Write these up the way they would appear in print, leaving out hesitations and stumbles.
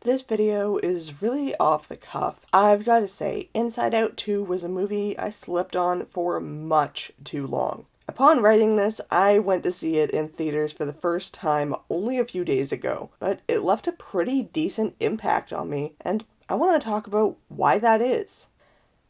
This video is really off the cuff. I've got to say, Inside Out 2 was a movie I slept on for much too long. Upon writing this, I went to see it in theaters for the first time only a few days ago, but it left a pretty decent impact on me, and I want to talk about why that is.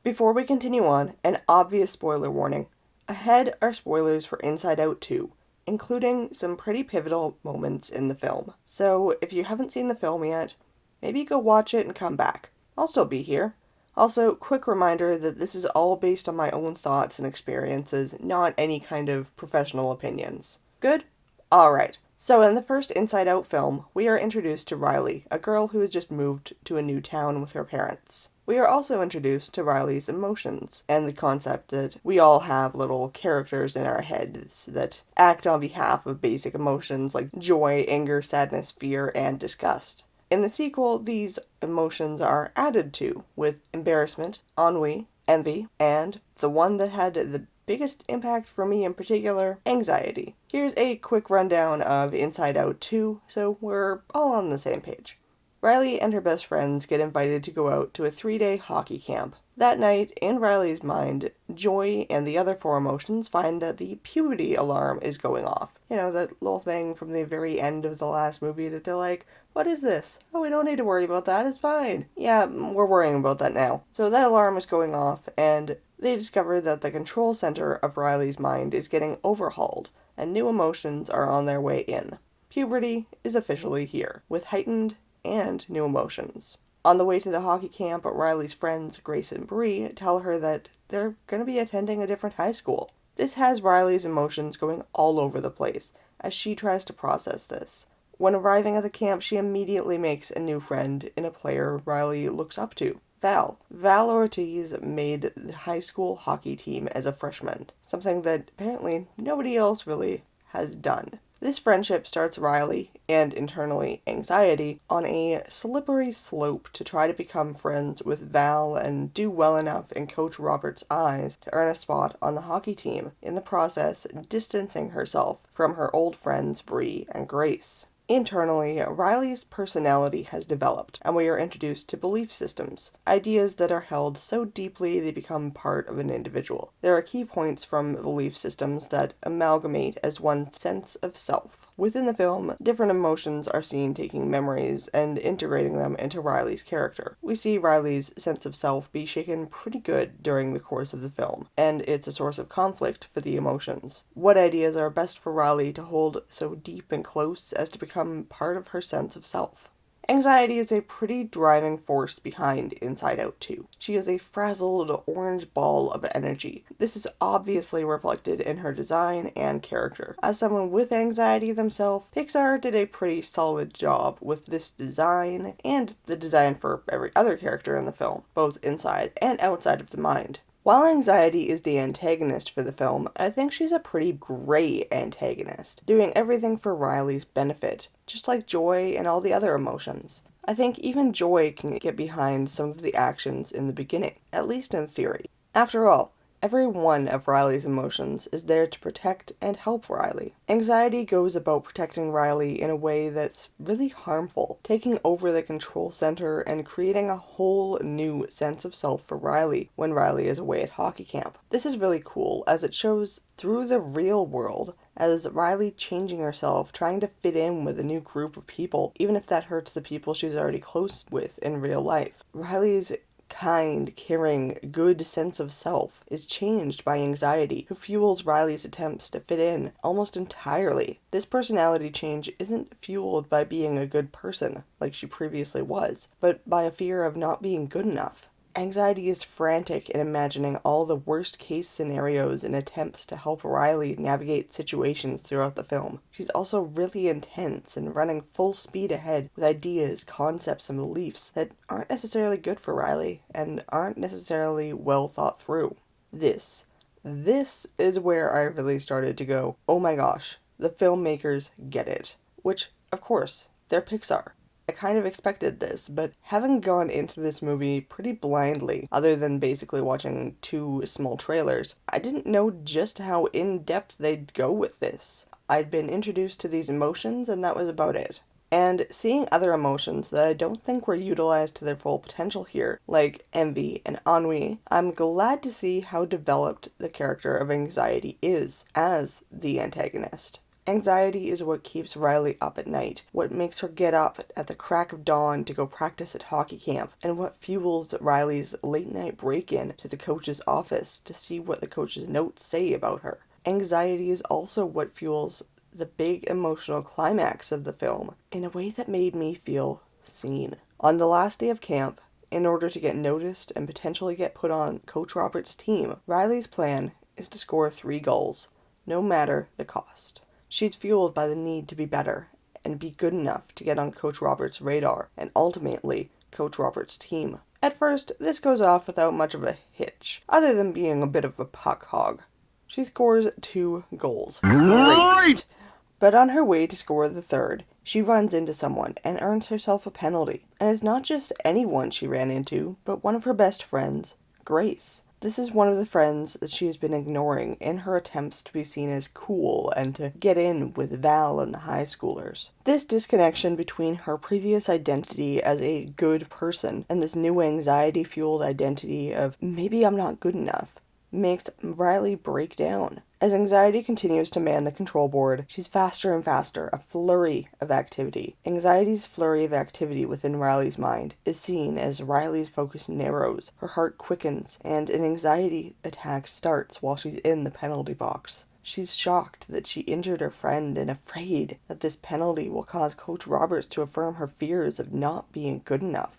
Before we continue on, an obvious spoiler warning. Ahead are spoilers for Inside Out 2, including some pretty pivotal moments in the film. So if you haven't seen the film yet, maybe go watch it and come back. I'll still be here. Also, quick reminder that this is all based on my own thoughts and experiences, not any kind of professional opinions. Good? Alright. So in the first Inside Out film, we are introduced to Riley, a girl who has just moved to a new town with her parents. We are also introduced to Riley's emotions, and the concept that we all have little characters in our heads that act on behalf of basic emotions like joy, anger, sadness, fear, and disgust. In the sequel, these emotions are added to, with embarrassment, ennui, envy, and the one that had the biggest impact for me in particular, anxiety. Here's a quick rundown of Inside Out 2, so we're all on the same page. Riley and her best friends get invited to go out to a 3-day hockey camp. That night, in Riley's mind, joy and the other four emotions find that the puberty alarm is going off. You know, that little thing from the very end of the last movie that they're like, what is this? Oh, we don't need to worry about that, it's fine. Yeah, we're worrying about that now. So that alarm is going off, and they discover that the control center of Riley's mind is getting overhauled, and new emotions are on their way in. Puberty is officially here, with heightened and new emotions. On the way to the hockey camp, Riley's friends, Grace and Bree, tell her that they're going to be attending a different high school. This has Riley's emotions going all over the place as she tries to process this. When arriving at the camp, she immediately makes a new friend in a player Riley looks up to, Val. Val Ortiz made the high school hockey team as a freshman, something that apparently nobody else really has done. This friendship starts Riley, and internally anxiety, on a slippery slope to try to become friends with Val and do well enough in Coach Robert's eyes to earn a spot on the hockey team, in the process distancing herself from her old friends Bree and Grace. Internally, Riley's personality has developed, and we are introduced to belief systems, ideas that are held so deeply they become part of an individual. There are key points from belief systems that amalgamate as one sense of self. Within the film, different emotions are seen taking memories and integrating them into Riley's character. We see Riley's sense of self be shaken pretty good during the course of the film, and it's a source of conflict for the emotions. What ideas are best for Riley to hold so deep and close as to become part of her sense of self? Anxiety is a pretty driving force behind Inside Out 2. She is a frazzled orange ball of energy. This is obviously reflected in her design and character. As someone with anxiety themselves, Pixar did a pretty solid job with this design and the design for every other character in the film, both inside and outside of the mind. While anxiety is the antagonist for the film, I think she's a pretty gray antagonist, doing everything for Riley's benefit, just like joy and all the other emotions. I think even joy can get behind some of the actions in the beginning, at least in theory. After all, every one of Riley's emotions is there to protect and help Riley. Anxiety goes about protecting Riley in a way that's really harmful, taking over the control center and creating a whole new sense of self for Riley when Riley is away at hockey camp. This is really cool as it shows through the real world as Riley changing herself, trying to fit in with a new group of people, even if that hurts the people she's already close with in real life. Riley's kind, caring, good sense of self is changed by anxiety, who fuels Riley's attempts to fit in almost entirely. This personality change isn't fueled by being a good person, like she previously was, but by a fear of not being good enough. Anxiety is frantic in imagining all the worst-case scenarios in attempts to help Riley navigate situations throughout the film. She's also really intense and running full speed ahead with ideas, concepts, and beliefs that aren't necessarily good for Riley and aren't necessarily well thought through. This is where I really started to go, oh my gosh, the filmmakers get it. Which, of course, they're Pixar. I kind of expected this, but having gone into this movie pretty blindly, other than basically watching 2 small trailers, I didn't know just how in-depth they'd go with this. I'd been introduced to these emotions, and that was about it. And seeing other emotions that I don't think were utilized to their full potential here, like envy and ennui, I'm glad to see how developed the character of anxiety is as the antagonist. Anxiety is what keeps Riley up at night, what makes her get up at the crack of dawn to go practice at hockey camp, and what fuels Riley's late night break-in to the coach's office to see what the coach's notes say about her. Anxiety is also what fuels the big emotional climax of the film in a way that made me feel seen. On the last day of camp, in order to get noticed and potentially get put on Coach Roberts' team, Riley's plan is to score 3 goals, no matter the cost. She's fueled by the need to be better and be good enough to get on Coach Roberts' radar and ultimately Coach Roberts' team. At first, this goes off without much of a hitch, other than being a bit of a puck hog. She scores 2 goals. Great! But on her way to score the third, she runs into someone and earns herself a penalty. And it's not just anyone she ran into, but one of her best friends, Grace. This is one of the friends that she has been ignoring in her attempts to be seen as cool and to get in with Val and the high schoolers. This disconnection between her previous identity as a good person and this new anxiety-fueled identity of maybe I'm not good enough makes Riley break down. As anxiety continues to man the control board, she's faster and faster, a flurry of activity. Anxiety's flurry of activity within Riley's mind is seen as Riley's focus narrows, her heart quickens, and an anxiety attack starts while she's in the penalty box. She's shocked that she injured her friend and afraid that this penalty will cause Coach Roberts to affirm her fears of not being good enough.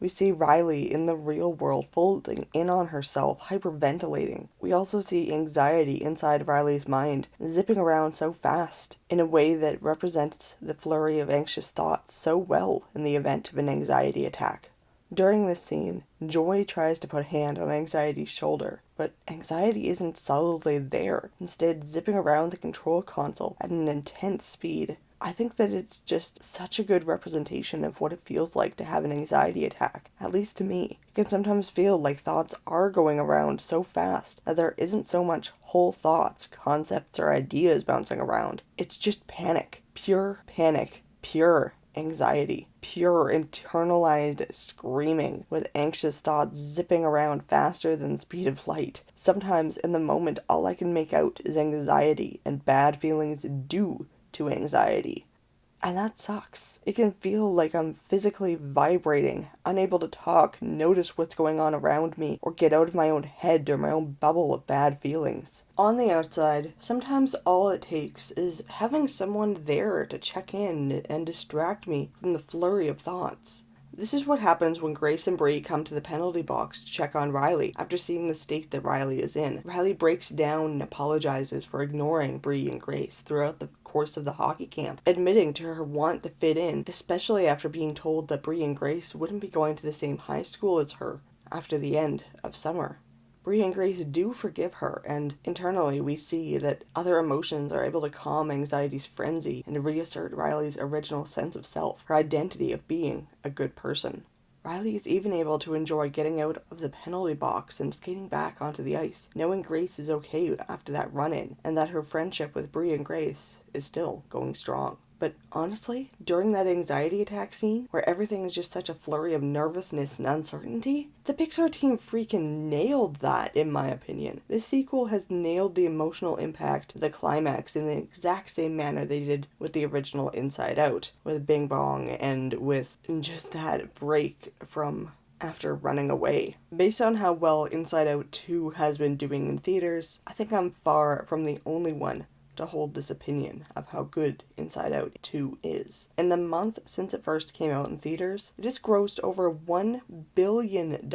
We see Riley in the real world folding in on herself, hyperventilating. We also see anxiety inside Riley's mind, zipping around so fast, in a way that represents the flurry of anxious thoughts so well in the event of an anxiety attack. During this scene, Joy tries to put a hand on Anxiety's shoulder, but Anxiety isn't solidly there, instead zipping around the control console at an intense speed. I think that it's just such a good representation of what it feels like to have an anxiety attack, at least to me. It can sometimes feel like thoughts are going around so fast that there isn't so much whole thoughts, concepts, or ideas bouncing around. It's just panic, pure anxiety, pure internalized screaming with anxious thoughts zipping around faster than the speed of light. Sometimes in the moment all I can make out is anxiety and bad feelings due to anxiety. And that sucks. It can feel like I'm physically vibrating, unable to talk, notice what's going on around me, or get out of my own head or my own bubble of bad feelings. On the outside, sometimes all it takes is having someone there to check in and distract me from the flurry of thoughts. This is what happens when Grace and Bree come to the penalty box to check on Riley after seeing the state that Riley is in. Riley breaks down and apologizes for ignoring Bree and Grace throughout the course of the hockey camp, admitting to her want to fit in, especially after being told that Bree and Grace wouldn't be going to the same high school as her after the end of summer. Bree and Grace do forgive her, and internally we see that other emotions are able to calm Anxiety's frenzy and reassert Riley's original sense of self, her identity of being a good person. Riley is even able to enjoy getting out of the penalty box and skating back onto the ice, knowing Grace is okay after that run-in, and that her friendship with Bree and Grace is still going strong. But honestly, during that anxiety attack scene, where everything is just such a flurry of nervousness and uncertainty, the Pixar team freaking nailed that, in my opinion. This sequel has nailed the emotional impact of the climax in the exact same manner they did with the original Inside Out, with Bing Bong and with just that break from after running away. Based on how well Inside Out 2 has been doing in theaters, I think I'm far from the only one to hold this opinion of how good Inside Out 2 is. In the month since it first came out in theaters, it has grossed over $1 billion.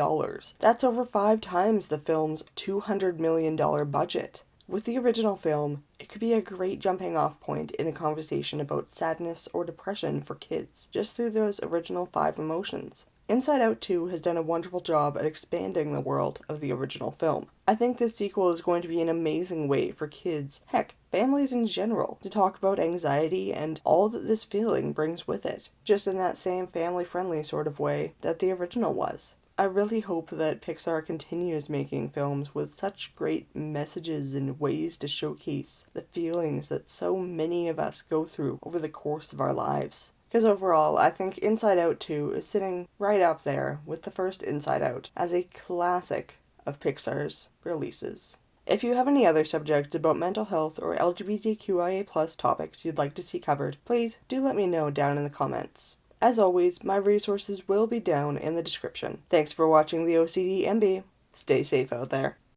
That's over 5 times the film's $200 million budget. With the original film, it could be a great jumping off point in a conversation about sadness or depression for kids, just through those original 5 emotions. Inside Out 2 has done a wonderful job at expanding the world of the original film. I think this sequel is going to be an amazing way for kids, heck, families in general, to talk about anxiety and all that this feeling brings with it, just in that same family-friendly sort of way that the original was. I really hope that Pixar continues making films with such great messages and ways to showcase the feelings that so many of us go through over the course of our lives. Because overall, I think Inside Out 2 is sitting right up there with the first Inside Out as a classic of Pixar's releases. If you have any other subjects about mental health or LGBTQIA+ topics you'd like to see covered, please do let me know down in the comments. As always, my resources will be down in the description. Thanks for watching the OCD Enby. Stay safe out there.